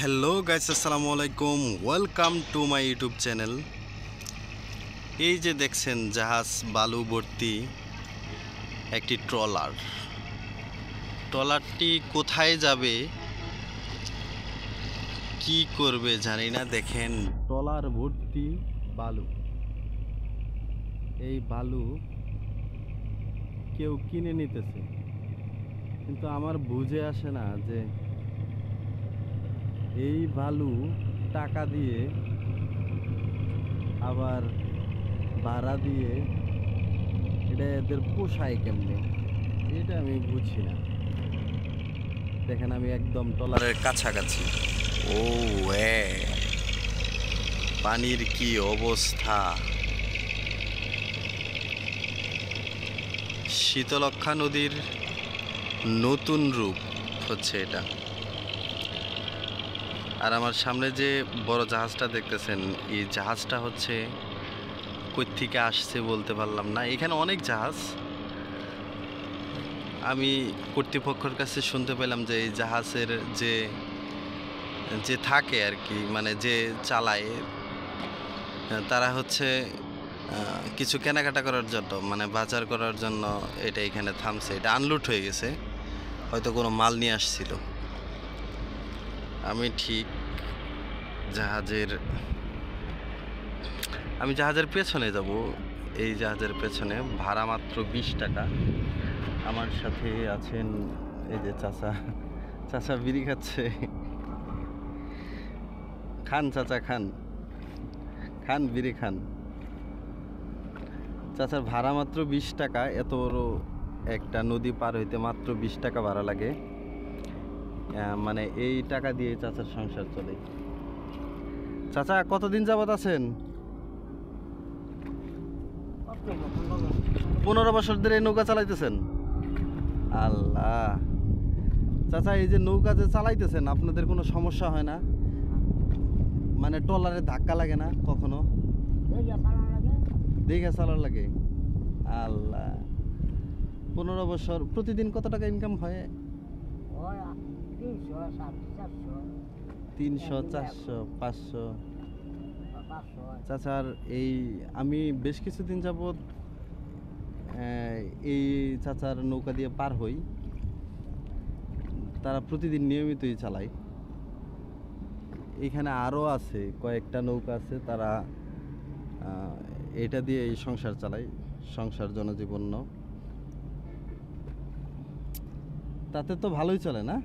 Hello guys, আসসালামু আলাইকুম। Welcome to my YouTube channel. এই যে দেখছেন জাহাজ বালু ভর্তি একটি ট্রলারটি কোথায় যাবে, কি করবে জানি না। দেখেন ট্রলার ভর্তি বালু। এই বালু কেউ কিনে নিতেছে, কিন্তু আমার বুঝে আসে না যে এই বালু টাকা দিয়ে আবার ভাড়া দিয়ে এটা এদের পোষায় কেমনে, এটা আমি বুঝি না। দেখেন আমি একদম ট্রলারের কাছাকাছি। ও পানির কি অবস্থা! শীতলক্ষ্যা নদীর নতুন রূপ হচ্ছে এটা। আর আমার সামনে যে বড় জাহাজটা দেখতেছেন, এই জাহাজটা হচ্ছে কই থেকে আসছে বলতে পারলাম না। এখানে অনেক জাহাজ। আমি কর্তৃপক্ষের কাছে শুনতে পেলাম যে এই জাহাজের যে যে থাকে আর কি, মানে যে চালায়, তারা হচ্ছে কিছু কেনাকাটা করার জন্য, মানে বাজার করার জন্য এটা এখানে থামছে। এটা আনলোড হয়ে গেছে, হয়তো কোনো মাল নিয়ে আসছিল। আমি জাহাজের পেছনে যাব। এই জাহাজের পেছনে ভাড়া মাত্র 20 টাকা। আমার সাথে আছেন এই যে চাচা বিড়ি খাচ্ছে। খান চাচা, খান বিড়ি খান। চাচার ভাড়া মাত্র 20 টাকা। এত বড় একটা নদী পার হইতে মাত্র 20 টাকা ভাড়া লাগে। মানে এই টাকা দিয়ে চাচার সংসার চলে। চাচা কতদিন যাবত আছেন? 15 বছর ধরে এই নৌকা চালাইতেছেন? আল্লাহ! চাচা এই যে নৌকা যে চালাইতেছেন, আপনাদের কোনো সমস্যা হয় না? মানে ট্রলারে ধাক্কা লাগে না কখনো? দেখে চালার লাগে। আল্লাহ! 15 বছর প্রতিদিন কত টাকা ইনকাম হয়? 300, 400, 500। চাচার এই আমি বেশ কিছুদিন যাবৎ এই চাচার নৌকা দিয়ে পার হই। তারা প্রতিদিন নিয়মিতই চালায়। এখানে আরও আছে কয়েকটা নৌকা আছে, তারা এটা দিয়ে এই সংসার চালায়, সংসার জনজীবন্য। তাতে তো ভালোই চলে না?